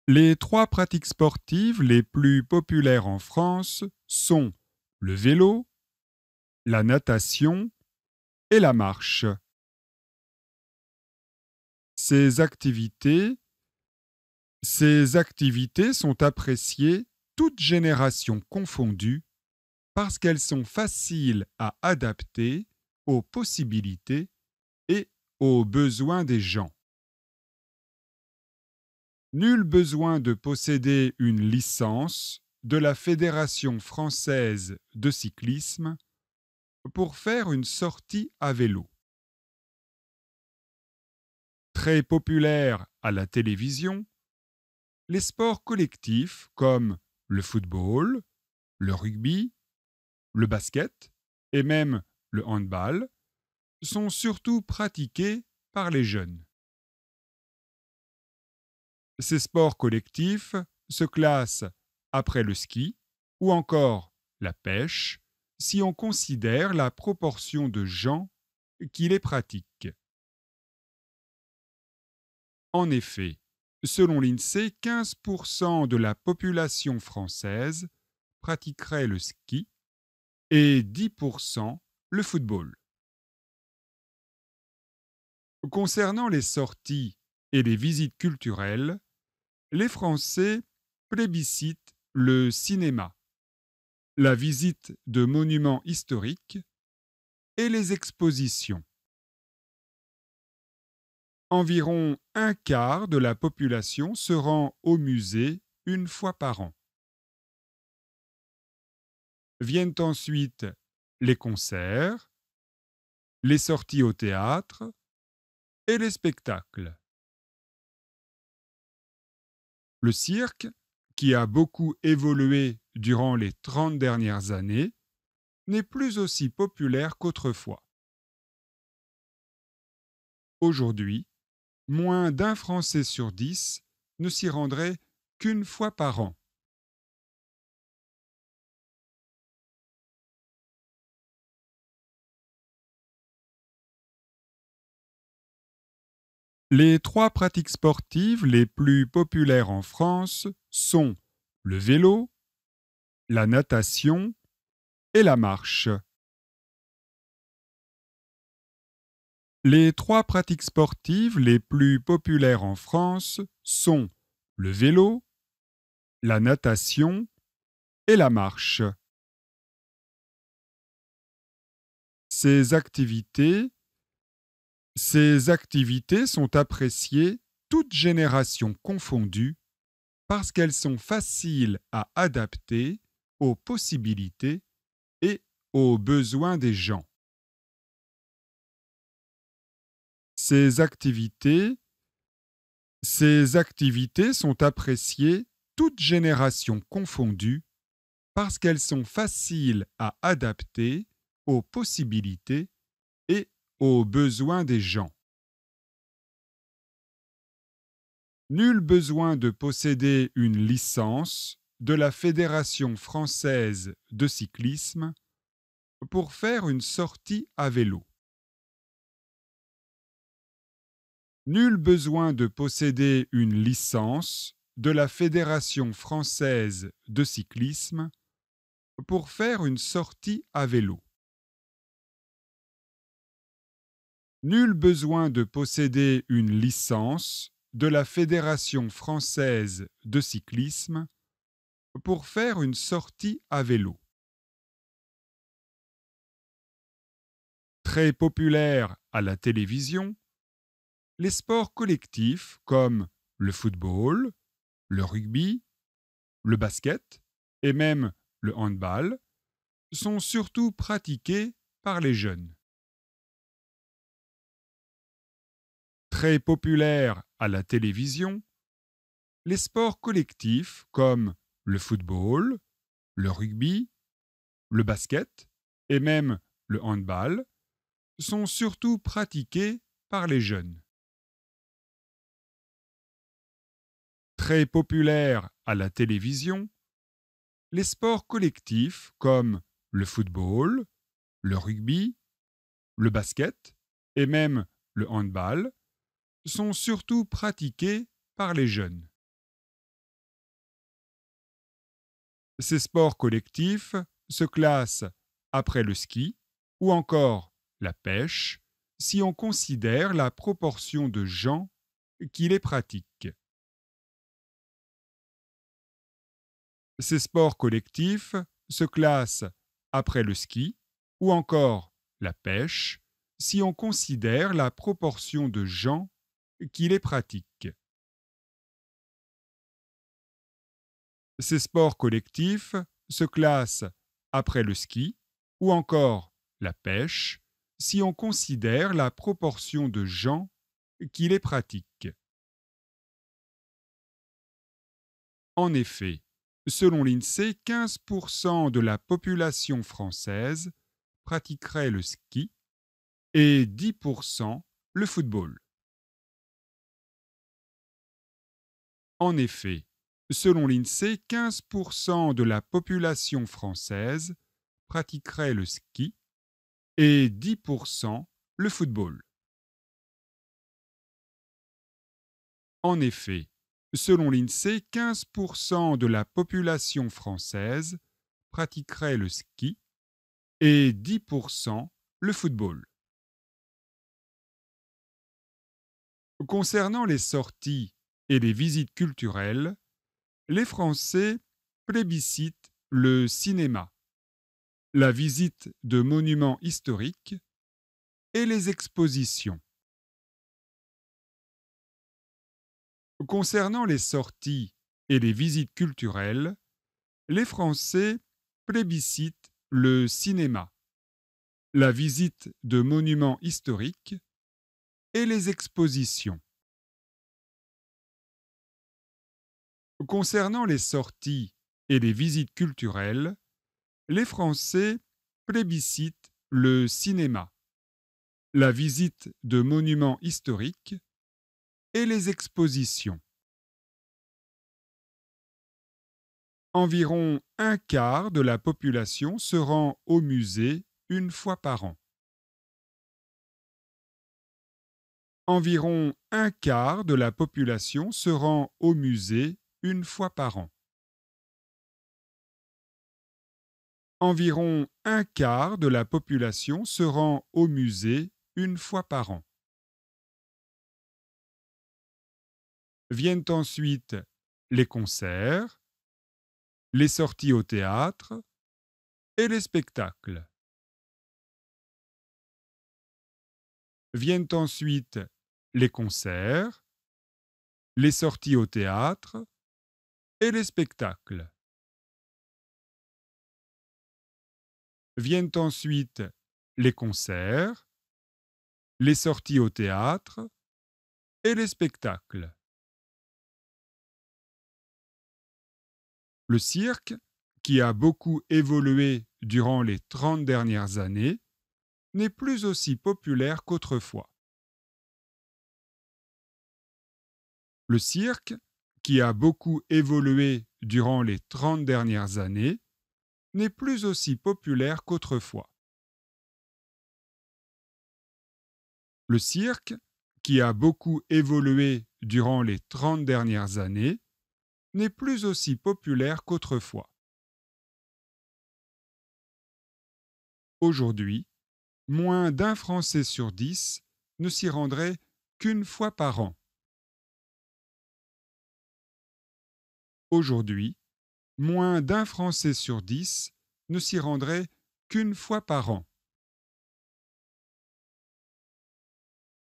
Les trois pratiques sportives les plus populaires en France sont le vélo, la natation et la marche. Ces activités, ces activités sont appréciées toutes générations confondues parce qu'elles sont faciles à adapter aux possibilités et aux besoins des gens. Nul besoin de posséder une licence de la Fédération française de cyclisme pour faire une sortie à vélo. Très populaires à la télévision, les sports collectifs comme le football, le rugby, le basket et même le handball sont surtout pratiqués par les jeunes. Ces sports collectifs se classent après le ski ou encore la pêche si on considère la proportion de gens qui les pratiquent. En effet, selon l'INSEE, 15% de la population française pratiquerait le ski et 10% le football. Concernant les sorties et les visites culturelles, les Français plébiscitent le cinéma, la visite de monuments historiques et les expositions. Environ un quart de la population se rend au musée une fois par an. Viennent ensuite les concerts, les sorties au théâtre et les spectacles. Le cirque, qui a beaucoup évolué durant les 30 dernières années, n'est plus aussi populaire qu'autrefois. Aujourd'hui, moins d'un Français sur 10 ne s'y rendrait qu'une fois par an. Les trois pratiques sportives les plus populaires en France sont le vélo, la natation et la marche. Les trois pratiques sportives les plus populaires en France sont le vélo, la natation et la marche. Ces activités sont appréciées toutes générations confondues parce qu'elles sont faciles à adapter aux possibilités et aux besoins des gens. Ces activités sont appréciées toutes générations confondues parce qu'elles sont faciles à adapter aux possibilités et aux besoins des gens. Nul besoin de posséder une licence de la Fédération française de cyclisme pour faire une sortie à vélo. Nul besoin de posséder une licence de la Fédération française de cyclisme pour faire une sortie à vélo. Nul besoin de posséder une licence de la Fédération française de cyclisme pour faire une sortie à vélo. Très populaires à la télévision, les sports collectifs comme le football, le rugby, le basket et même le handball sont surtout pratiqués par les jeunes. Très populaires à la télévision, les sports collectifs comme le football, le rugby, le basket et même le handball sont surtout pratiqués par les jeunes. Très populaires à la télévision, les sports collectifs comme le football, le rugby, le basket et même le handball sont surtout pratiqués par les jeunes. Ces sports collectifs se classent après le ski ou encore la pêche si on considère la proportion de gens qui les pratiquent. Ces sports collectifs se classent après le ski ou encore la pêche si on considère la proportion de gens qui les pratiquent. Ces sports collectifs se classent après le ski ou encore la pêche si on considère la proportion de gens qui les pratiquent. En effet, selon l'INSEE, 15% de la population française pratiquerait le ski et 10% le football. En effet, selon l'INSEE, 15% de la population française pratiquerait le ski et 10% le football. En effet, selon l'INSEE, 15% de la population française pratiquerait le ski et 10% le football. Concernant les sorties et les visites culturelles, les Français plébiscitent le cinéma, la visite de monuments historiques et les expositions. Concernant les sorties et les visites culturelles, les Français plébiscitent le cinéma, la visite de monuments historiques et les expositions. Concernant les sorties et les visites culturelles, les Français plébiscitent le cinéma, la visite de monuments historiques et les expositions. Environ un quart de la population se rend au musée une fois par an. Environ un quart de la population se rend au musée une fois par an. Environ un quart de la population se rend au musée une fois par an. Viennent ensuite les concerts, les sorties au théâtre et les spectacles. Viennent ensuite les concerts, les sorties au théâtre et les spectacles. Viennent ensuite les concerts, les sorties au théâtre et les spectacles. Le cirque, qui a beaucoup évolué durant les 30 dernières années, n'est plus aussi populaire qu'autrefois. Le cirque, qui a beaucoup évolué durant les 30 dernières années, n'est plus aussi populaire qu'autrefois. Le cirque, qui a beaucoup évolué durant les 30 dernières années, n'est plus aussi populaire qu'autrefois. Aujourd'hui, moins d'un Français sur 10 ne s'y rendrait qu'une fois par an. Aujourd'hui, moins d'un Français sur 10 ne s'y rendrait qu'une fois par an.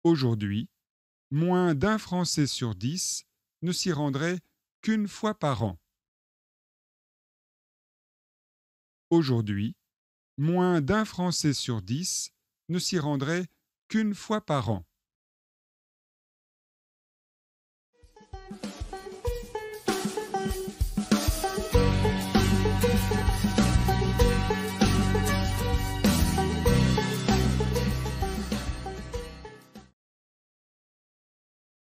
Aujourd'hui, moins d'un Français sur 10 ne s'y rendrait qu'une fois par an. Aujourd'hui, moins d'un Français sur 10 ne s'y rendrait qu'une fois par an.